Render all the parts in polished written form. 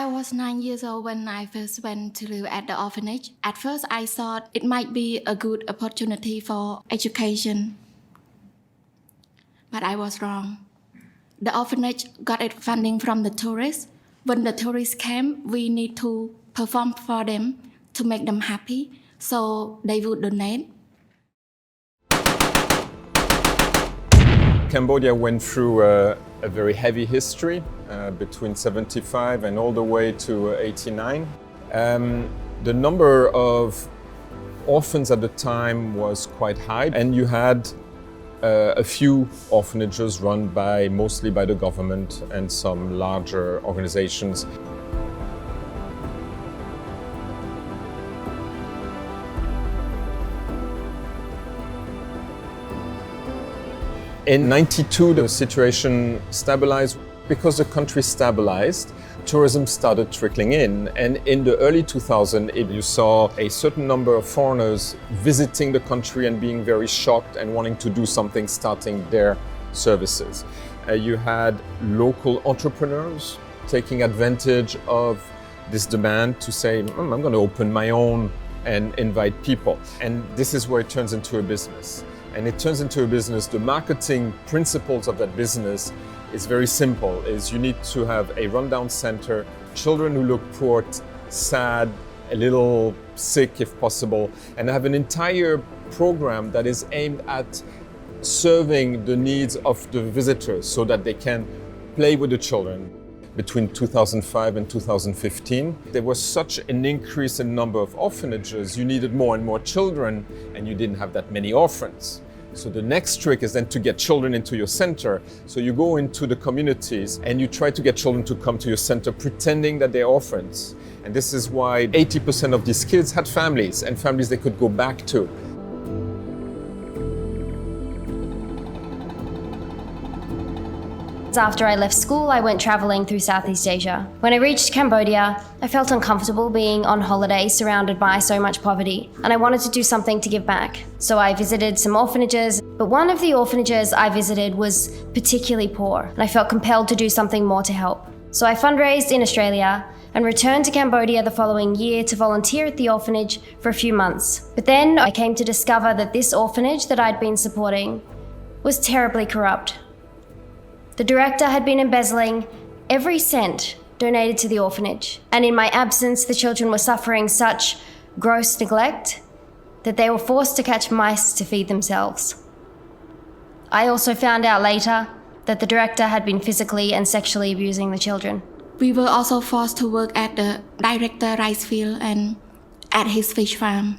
I was 9 years old when I first went to live at the orphanage. At first, I thought it might be a good opportunity for education, but I was wrong. The orphanage got its funding from the tourists. When the tourists came, we need to perform for them to make them happy, so they would donate. Cambodia went through a very heavy history between 75 and all the way to 89. The number of orphans at the time was quite high, and you had a few orphanages run mostly by the government and some larger organizations. In 92, the situation stabilized. Because the country stabilized, tourism started trickling in. And in the early 2000s, you saw a certain number of foreigners visiting the country and being very shocked and wanting to do something, starting their services. You had local entrepreneurs taking advantage of this demand to say, I'm going to open my own and invite people. And this is where it turns into a business. And it turns into a business. The marketing principles of that business is very simple. Is you need to have a rundown center, children who look poor, sad, a little sick if possible, and have an entire program that is aimed at serving the needs of the visitors so that they can play with the children. Between 2005 and 2015, there was such an increase in number of orphanages, you needed more and more children, and you didn't have that many orphans. So the next trick is then to get children into your center. So you go into the communities and you try to get children to come to your center pretending that they're orphans. And this is why 80% of these kids had families, and families they could go back to. After I left school, I went travelling through Southeast Asia. When I reached Cambodia, I felt uncomfortable being on holiday surrounded by so much poverty, and I wanted to do something to give back. So I visited some orphanages, but one of the orphanages I visited was particularly poor, and I felt compelled to do something more to help. So I fundraised in Australia and returned to Cambodia the following year to volunteer at the orphanage for a few months. But then I came to discover that this orphanage that I'd been supporting was terribly corrupt. The director had been embezzling every cent donated to the orphanage, and in my absence, the children were suffering such gross neglect that they were forced to catch mice to feed themselves. I also found out later that the director had been physically and sexually abusing the children. We were also forced to work at the director rice field and at his fish farm.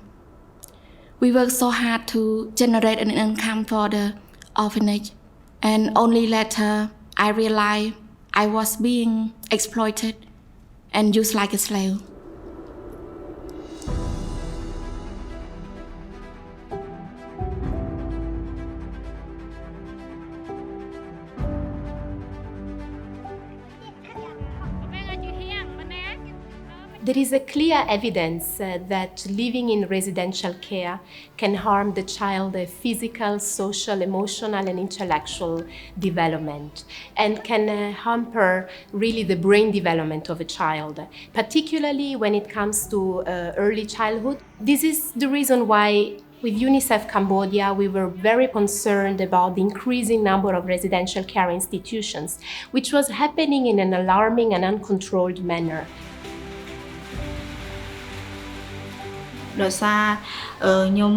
We worked so hard to generate an income for the orphanage. And only later, I realized I was being exploited and used like a slave. There is a clear evidence that living in residential care can harm the child's physical, social, emotional, and intellectual development, and can hamper really the brain development of a child, particularly when it comes to early childhood. This is the reason why with UNICEF Cambodia, we were very concerned about the increasing number of residential care institutions, which was happening in an alarming and uncontrolled manner. ដោយសារខ្ញុំ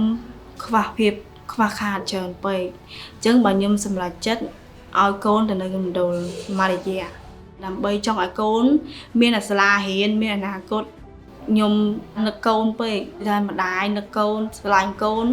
ខ្វះភាពខ្វះខាតច្រើនពេកអញ្ចឹងបើខ្ញុំសម្រេចចិត្តឲ្យកូនទៅនៅមណ្ឌលម៉ាឡេស៊ីដើម្បីចង់ឲ្យកូនមានសាលារៀនមានអនាគតខ្ញុំនឹកកូនពេកតែម្ដាយនឹកកូនស្រឡាញ់កូន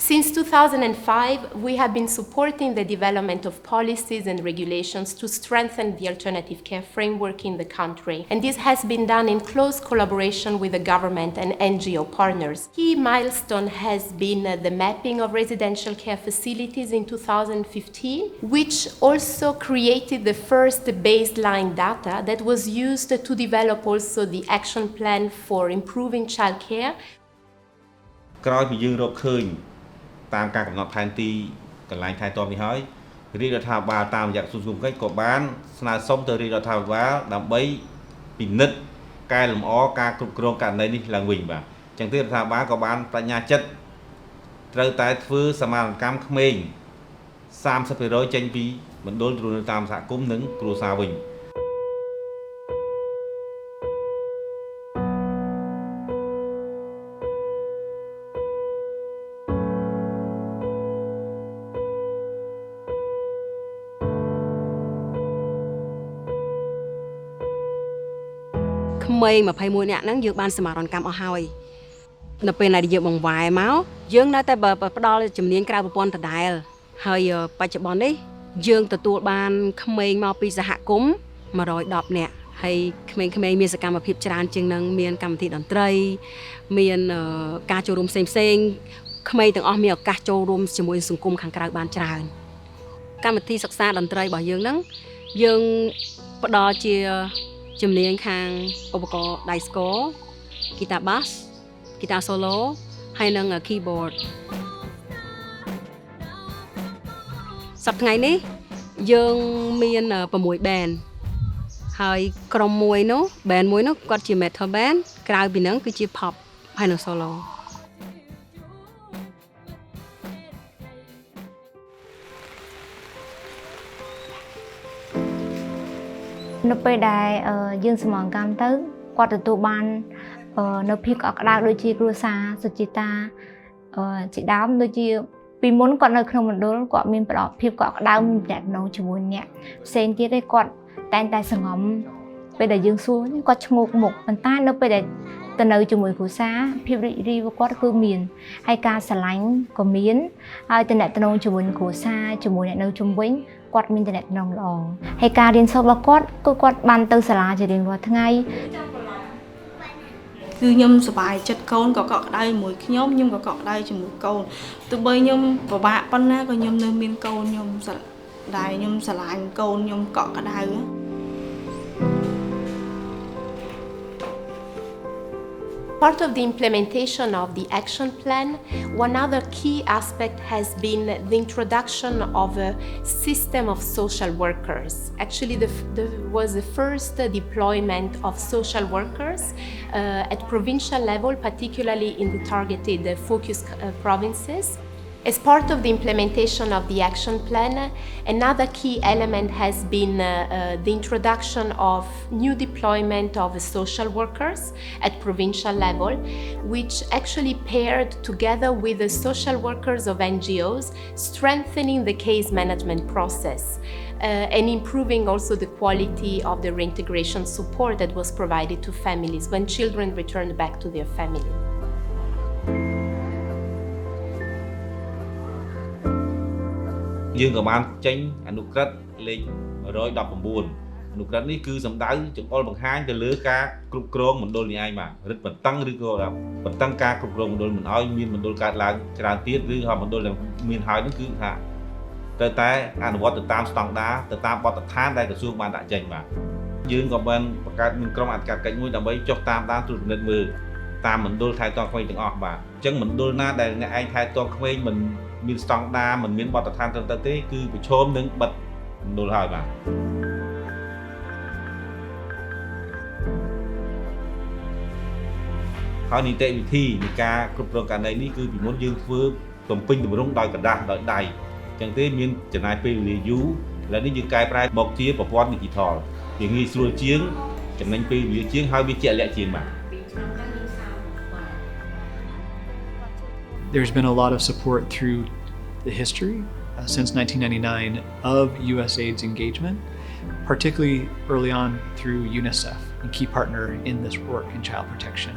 Since 2005, we have been supporting the development of policies and regulations to strengthen the alternative care framework in the country. And this has been done in close collaboration with the government and NGO partners. Key milestone has been the mapping of residential care facilities in 2015, which also created the first baseline data that was used to develop also the action plan for improving childcare. តាមការកំណត់ផែនទីកន្លែងថែទាំនេះហើយរាជរដ្ឋាភិបាលតាមរយៈក្រសួងសុខាភិបាលក៏បានស្នើសុំទៅរាជរដ្ឋាភិបាលដើម្បី ពិនិត្យកែលម្អការគ្រប់គ្រងករណីនេះឡើងវិញបាទអញ្ចឹងទៀតរដ្ឋាភិបាលក៏បានបញ្ញាចិត្តត្រូវតែធ្វើសមារកម្មក្មេង 30% ចេញពីមណ្ឌលរស់នៅតាមសហគមន៍និងគ្រួសារវិញ ក្មេង21នាក់ហ្នឹងយើងបានសមារណកម្មអស់ហើយនៅពេលណាយើងបង្វែរមកយើងនៅតែផ្ដល់ជំនាញក្រៅប្រព័ន្ធដដែលហើយបច្ចុប្បន្ននេះយើងទទួលបានក្មេងមកពីសហគមន៍110នាក់ហើយក្មេងៗមានសកម្មភាពច្រើនជាងនឹងមានកម្មវិធីតន្ត្រីមានការចូលរួមផ្សេងៗក្មេងទាំងអស់មានឱកាសចូលរួមជាមួយសង្គមខាងក្រៅបានច្រើនកម្មវិធីសិក្សាតន្ត្រីរបស់យើងហ្នឹងយើងផ្ដល់ជាជំនាញខាងឧបករណ៍ដៃស្គរ guitar bass guitar solo ហើយនិង keyboard សប្តាហ៍ថ្ងៃនេះយើងមាន6 band ហើយក្រុមមួយនោះ band មួយនោះគាត់ជា metal band ក្រៅពីហ្នឹងគឺជា pop ហើយនិង solo នៅពេលដែលយើងសមរកម្មទៅគាត់ទទួលបាននៅភាពកក់ក្ដៅដូចជាគ្រួសារសុចិតាជាដើមដូចជាពីមុនគាត់នៅក្នុងមណ្ឌលគាត់មានប្រអប់ភាពកក់ក្ដៅមានតែនៅជាមួយអ្នកផ្សេងទៀតឯងគាត់តែងតែសង្ងំពេលដែលយើងសួរគាត់ឈ្ងោកមុខប៉ុន្តែនៅពេលដែលទៅនៅជាមួយគ្រួសារភាពរីករាយរបស់គាត់គឺមានហើយការស្រឡាញ់ក៏មានហើយតំណែងជាមួយគ្រួសារជាមួយអ្នកនៅជុំវិញគាត់មានតំណែងល្អហើយការរៀនសូត្ររបស់គាត់គឺគាត់បានទៅសាលាជារៀងរាល់ថ្ងៃគឺខ្ញុំសប្បាយចិត្តកូនក៏កក់ក្ដៅជាមួយខ្ញុំក៏កក់ក្ដៅជាមួយកូនទោះបីខ្ញុំពិបាកប៉ុណ្ណាក៏ខ្ញុំនៅមានកូនខ្ញុំដែលខ្ញុំស្រឡាញ់កូនខ្ញុំកក់ក្ដៅPart of the implementation of the action plan, one other key aspect has been the introduction of a system of social workers. Actually, was the first deployment of social workers at provincial level, particularly in the targeted focus provinces. As part of the implementation of the action plan, another key element has been the introduction of new deployment of social workers at provincial level, which actually paired together with the social workers of NGOs, strengthening the case management process and improving also the quality of the reintegration support that was provided to families when children returned back to their family. យើងក៏បានចេញអនុក្រឹត្យលេខ119អនុក្រឹត្យនេះគឺសំដៅចង្អុលបង្ហាញទៅលើការគ្រប់គ្រងមណ្ឌលនេះឯងបាទរឹតបន្តឹងឬក៏បន្តឹងការគ្រប់គ្រងមណ្ឌលមិនឲ្យមានមណ្ឌលកើតឡើងច្រើនទៀតឬក៏មណ្ឌលដែលមានហើយនោះគឺថាត្រូវតែអនុវត្តទៅតាមស្តង់ដារទៅតាមបទដ្ឋានដែលក្រសួងបានដាក់ចេញបាទយើងក៏បានបង្កើតមានក្រុមអធិការកិច្ចមួយដើម្បីចុះតាមដានត្រួតពិនិត្យមើលតាមមណ្ឌលថែទាំក្មេងទាំងអស់បាទអញ្ចឹងមណ្ឌលណាដែលអ្នកឯងថែទាំក្មេងមិនមានស្តង់ដារមិនមានបទដ្ឋានត្រឹមត្រូវទេគឺប្រឈមនឹងបិទមណ្ឌលហើយបាទហើយនីតិវិធីនៃការគ្រប់គ្រងករណីនេះគឺពីមុនយើងធ្វើទំពេញទម្រង់ដោយกระดาษដោយដៃអញ្ចឹងទេមានចំណាយពេលវេលាយូរឥឡូវនេះយើងកែប្រែមកជាប្រព័ន្ធ digital វាងាយស្រួលជាងចំណេញពេលវេលាជាងហើយវាជាក់លាក់ជាងបាទ There's been a lot of support through the history since 1999 of USAID's engagement, particularly early on through UNICEF, a key partner in this work in child protection,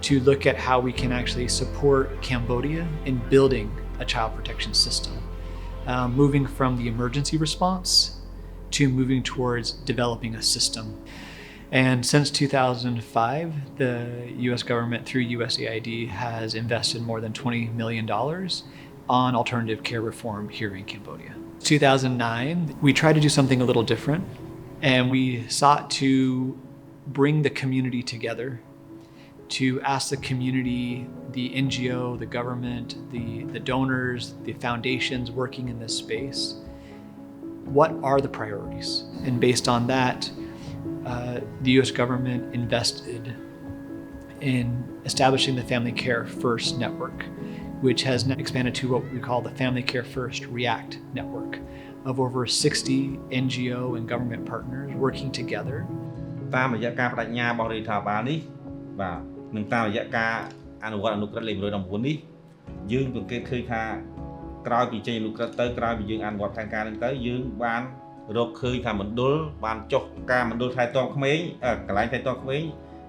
to look at how we can actually support Cambodia in building a child protection system, moving from the emergency response to moving towards developing a system. And since 2005, the US government through USAID has invested more than $20 million on alternative care reform here in Cambodia. 2009, we tried to do something a little different, and we sought to bring the community together to ask the community, the NGO, the government, the donors, the foundations working in this space, what are the priorities? And based on that, the U.S. government invested in establishing the Family Care First Network, which has now expanded to what we call the Family Care First React Network of over 60 NGO and government partners working together. តាមរយៈការបដិញ្ញារបស់រដ្ឋាភិបាលនេះបាទនិងតាមរយៈការអនុវត្តអនុក្រឹត្យលេខ 119 នេះយើងសង្កេតឃើញថាក្រោយពីចេញអនុក្រឹត្យទៅក្រោយពីយើងអនុវត្តផែនការនេះទៅយើងបានរកឃើញថាមណ្ឌលបានចុះការមណ្ឌលថែទាំក្មេងកន្លែងថែទាំក្មេង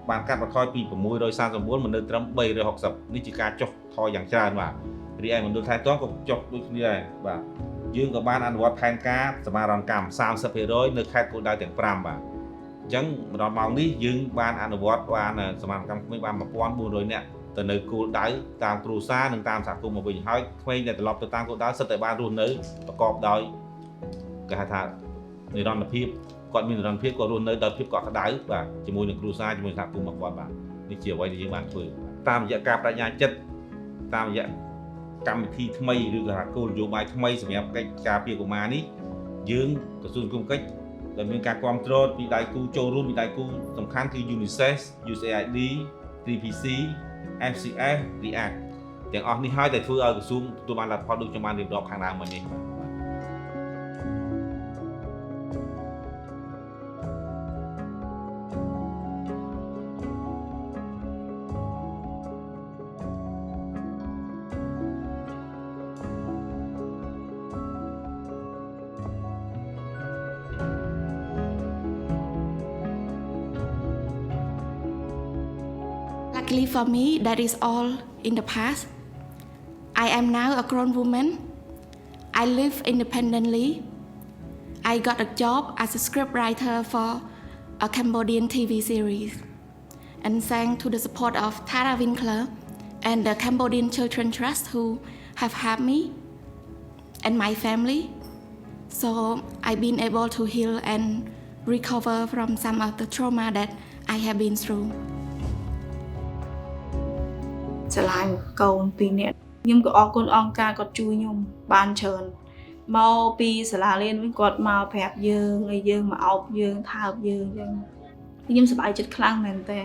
បានកាត់បន្ថយពី 639 មកនៅត្រឹម 360 នេះជាការចុះថយយ៉ាងច្រើនបាទរីឯមណ្ឌលថែទាំក៏ចុះដូចគ្នាដែរបាទយើងក៏បានអនុវត្តផែនការសមាហរណកម្ម 30% នៅខេត្តគោលដៅទាំង 5 បាទអញ្ចឹងម្ដងមកនេះយើងបានអនុវត្តបានសមាហរណកម្មក្មេងបាន 1400 នាក់ទៅនៅគោលដៅតាមគ្រួសារនិងតាមសហគមន៍មកវិញហើយក្មេងដែលត្រឡប់ទៅតាមគោលដៅសិតតែបានរស់នៅប្រកបដោយគេហៅថានិរន្តរភាពគាត់មាននិរន្តរភាពគាត់រស់នៅដោយភាពកក់ក្ដៅបាទជាមួយនឹងគ្រួសារជាមួយសហគមន៍របស់គាត់បាទនេះជាអ្វីដែលយើងបានធ្វើតាមរយៈការបដិញ្ញាចិត្តតាមរយៈកម្មវិធីថ្មីឬក៏គោលនយោបាយថ្មីសម្រាប់កិច្ចការពារកុមារនេះយើងក្រសួងសង្គមកិច្ចដែលមានការគ្រប់គ្រងពីដៃគូចូលរួមពីដៃគូសំខាន់គឺ UNICEF, USAID, 3PC, MCF, React ទាំងអស់នេះហើយតែធ្វើឲ្យក្រសួងទទួលបានលទ្ធផលដូចខ្ញុំបានរៀបរាប់ខាងដើមមិញនេះ Luckily for me, that is all in the past. I am now a grown woman. I live independently. I got a job as a scriptwriter for a Cambodian TV series. And thanks to the support of Tara Winkler and the Cambodian Children Trust who have helped me and my family. So I've been able to heal and recover from some of the trauma that I have been through. ឆ្លាញ់កូន2នាក់ខ្ញុំក៏អរគុណអង្គការគាត់ជួយខ្ញុំបានច្រើនមកពីសាលារៀនវិញគាត់មកប្រាប់យើងឲ្យយើងមកអោបយើងថើបយើងអញ្ចឹងខ្ញុំសប្បាយចិត្តខ្លាំងមែនតើ